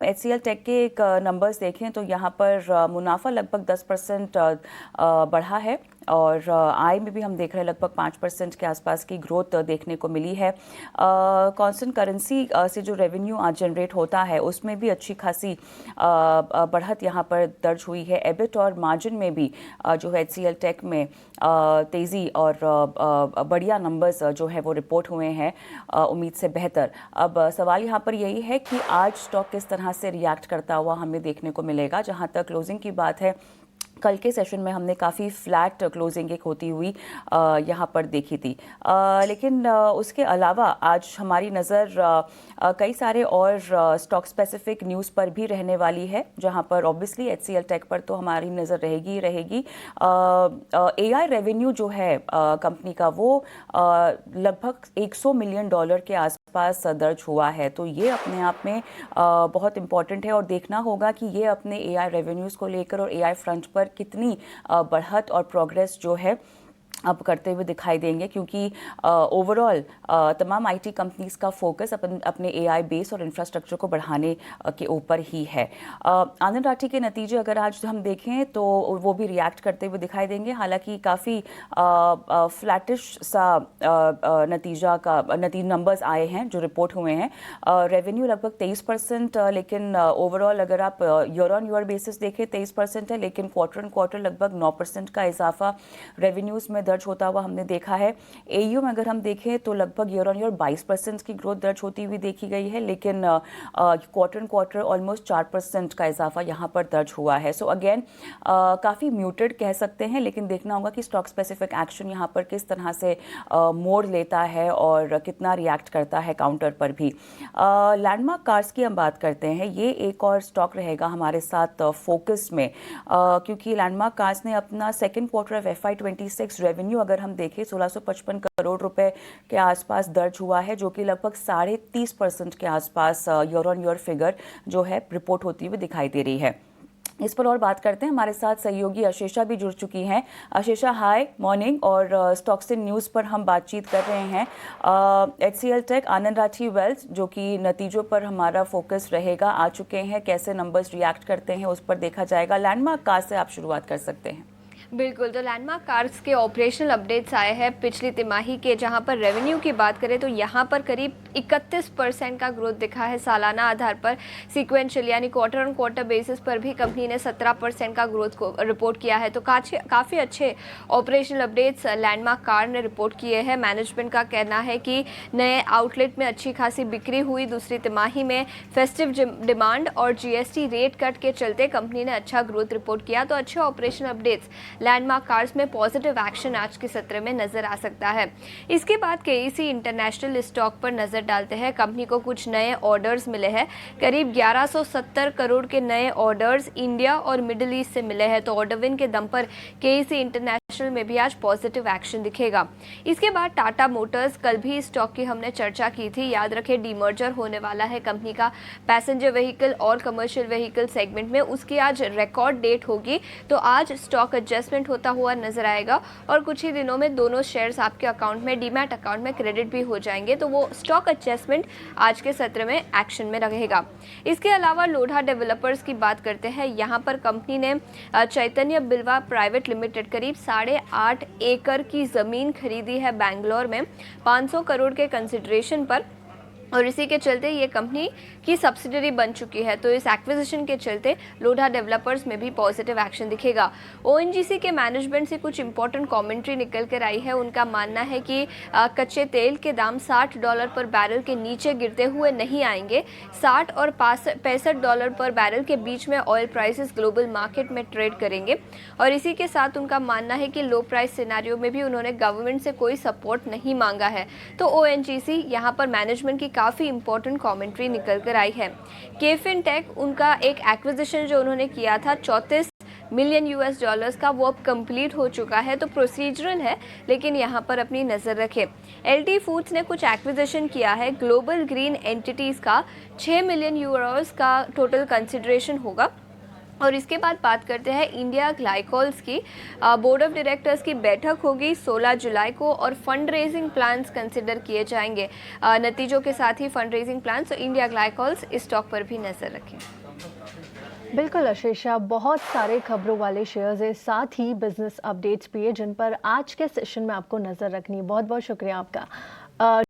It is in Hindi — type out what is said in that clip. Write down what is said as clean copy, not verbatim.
HCL टेक के एक नंबर्स देखें तो यहाँ पर मुनाफा लगभग 10% बढ़ा है और आय में भी हम देख रहे हैं लगभग 5% के आसपास की ग्रोथ देखने को मिली है। कांस्टेंट करेंसी से जो रेवेन्यू आज जनरेट होता है उसमें भी अच्छी खासी बढ़त यहाँ पर दर्ज हुई है। एबिट और मार्जिन में भी जो है HCL टेक में तेज़ी और बढ़िया नंबर्स जो है वो रिपोर्ट हुए हैं, उम्मीद से बेहतर। अब सवाल यहाँ पर यही है कि आज स्टॉक किस तरह से रिएक्ट करता हुआ हमें देखने को मिलेगा। जहाँ तक क्लोजिंग की बात है, कल के सेशन में हमने काफ़ी फ्लैट क्लोजिंग एक होती हुई यहाँ पर देखी थी, लेकिन उसके अलावा आज हमारी नज़र कई सारे और स्टॉक स्पेसिफिक न्यूज़ पर भी रहने वाली है, जहाँ पर ऑब्वियसली HCL टेक पर तो हमारी नज़र रहेगी ही रहेगी। AI रेवेन्यू जो है कंपनी का वो लगभग $100 मिलियन के आसपास दर्ज हुआ है, तो ये अपने आप में बहुत इंपॉर्टेंट है और देखना होगा कि ये अपने AI रेवेन्यूज़ को लेकर और AI फ्रंट पर कितनी बढ़त और प्रोग्रेस जो है अब करते हुए दिखाई देंगे, क्योंकि ओवरऑल तमाम IT कंपनीज का फोकस अपने AI बेस और इंफ्रास्ट्रक्चर को बढ़ाने के ऊपर ही है। आनंद राठी के नतीजे अगर आज हम देखें तो वो भी रिएक्ट करते हुए दिखाई देंगे, हालांकि काफ़ी फ्लैटिश सा नंबर्स आए हैं जो रिपोर्ट हुए हैं। रेवेन्यू लगभग 23%, लेकिन ओवरऑल अगर आप ईयर ऑन ईयर बेसिस देखें 23% है, लेकिन क्वार्टर ऑन क्वार्टर लगभग 9% का इजाफा रेवेन्यूज़ में दर्ज होता हुआ हमने देखा है। AUM अगर हम देखें तो लगभग ईयर ऑन ईयर 22% की ग्रोथ दर्ज होती हुई देखी गई है, लेकिन क्वार्टर ऑन क्वार्टर ऑलमोस्ट 4% का इजाफा यहाँ पर दर्ज हुआ है। सो अगेन काफ़ी म्यूटेड कह सकते हैं, लेकिन देखना होगा कि स्टॉक स्पेसिफिक एक्शन यहाँ पर किस तरह से मोड़ लेता है और कितना रिएक्ट करता है काउंटर पर भी। लैंडमार्क कार्स की हम बात करते हैं, ये एक और स्टॉक रहेगा हमारे साथ फोकस में, क्योंकि लैंडमार्क कार्स ने अपना second quarter of FY26 revenue अगर हम देखें 1655 करोड़ रुपए के आसपास दर्ज हुआ है, जो कि लगभग 30.5% के आसपास ईयर ऑन ईयर फिगर जो है रिपोर्ट होती हुई दिखाई दे रही है। इस पर और बात करते हैं, हमारे साथ सहयोगी अशेषा भी जुड़ चुकी हैं। अशेषा हाय, मॉर्निंग। और स्टॉक्स इन न्यूज़ पर हम बातचीत कर रहे हैं। HCL टेक, आनंद राठी वेल्थ, जो कि नतीजों पर हमारा फोकस रहेगा, आ चुके हैं, कैसे नंबर्स रिएक्ट करते हैं उस पर देखा जाएगा। लैंडमार्क कार से आप शुरुआत कर सकते हैं। बिल्कुल, तो लैंडमार्क कार्स के ऑपरेशनल अपडेट्स आए हैं पिछली तिमाही के, जहां पर रेवेन्यू की बात करें तो यहां पर करीब 31% का ग्रोथ दिखा है सालाना आधार पर। सीक्वेंशियल यानी क्वार्टर ऑन क्वार्टर बेसिस पर भी कंपनी ने 17% का ग्रोथ को रिपोर्ट किया है। तो काफ़ी अच्छे ऑपरेशनल अपडेट्स लैंडमार्क कार ने रिपोर्ट किए हैं। मैनेजमेंट का कहना है कि नए आउटलेट में अच्छी खासी बिक्री हुई दूसरी तिमाही में। फेस्टिव डिमांड और GST रेट कट के चलते कंपनी ने अच्छा ग्रोथ रिपोर्ट किया। तो अच्छे ऑपरेशनल अपडेट्स लैंडमार्क कार्स में पॉजिटिव एक्शन आज के सत्र में नजर आ सकता है। इसके बाद KEC इंटरनेशनल स्टॉक पर नजर डालते हैं। कंपनी को कुछ नए ऑर्डर्स मिले हैं, करीब 1170 करोड़ के नए ऑर्डर्स इंडिया और मिडिल ईस्ट से मिले हैं। तो ऑर्डर विन के दम पर KEC इंटरनेशनल में भी आज पॉजिटिव एक्शन दिखेगा। इसके बाद टाटा मोटर्स, कल भी स्टॉक की हमने चर्चा की थी, याद रखें डीमर्जर होने वाला है कंपनी का पैसेंजर व्हीकल और कमर्शियल व्हीकल सेगमेंट में, उसकी आज रिकॉर्ड डेट होगी। तो आज स्टॉक एडजस्टमेंट होता हुआ नजर आएगा और कुछ ही दिनों में दोनों शेयर्स आपके अकाउंट में, डीमैट अकाउंट में क्रेडिट भी हो जाएंगे। तो वो स्टॉक एडजस्टमेंट आज के सत्र में एक्शन में रहेगा। इसके अलावा लोढ़ा डेवलपर्स की बात करते हैं। यहाँ पर कंपनी ने चैतन्य बिल्वा प्राइवेट लिमिटेड करीब 8.5 एकड़ की जमीन खरीदी है बैंगलोर में 500 करोड़ के कंसिडरेशन पर, और इसी के चलते ये कंपनी की सब्सिडरी बन चुकी है। तो इस एक्विजिशन के चलते लोढ़ा डेवलपर्स में भी पॉजिटिव एक्शन दिखेगा। ONGC के मैनेजमेंट से कुछ इंपॉर्टेंट कमेंट्री निकल कर आई है। उनका मानना है कि कच्चे तेल के दाम $60 पर बैरल के नीचे गिरते हुए नहीं आएंगे। 60 और $65 पर बैरल के बीच में ऑयल प्राइसेस ग्लोबल मार्केट में ट्रेड करेंगे। और इसी के साथ उनका मानना है कि लो प्राइस सिनेरियो में भी उन्होंने गवर्नमेंट से कोई सपोर्ट नहीं मांगा है। तो ONGC यहाँ पर मैनेजमेंट की काफ़ी इंपॉर्टेंट कमेंट्री निकल कर आई है। केफिन टेक, उनका एक एक्विजिशन जो उन्होंने किया था $34 मिलियन का, वो अब कंप्लीट हो चुका है। तो प्रोसीजरल है, लेकिन यहाँ पर अपनी नज़र रखें। LT फूड्स ने कुछ एक्विजिशन किया है ग्लोबल ग्रीन एंटिटीज़ का, €6 मिलियन का टोटल कंसिडरेशन होगा। और इसके बाद बात करते हैं इंडिया ग्लाइकोल्स की। बोर्ड ऑफ डायरेक्टर्स की बैठक होगी 16 जुलाई को और फंड रेजिंग प्लान्स कंसिडर किए जाएंगे। नतीजों के साथ ही फंड रेजिंग प्लान्स, तो इंडिया ग्लाइकोल्स इस स्टॉक पर भी नजर रखें। बिल्कुल आशीषा, बहुत सारे खबरों वाले शेयर्स है, साथ ही बिजनेस अपडेट्स भी है जिन पर आज के सेशन में आपको नजर रखनी है। बहुत बहुत शुक्रिया आपका।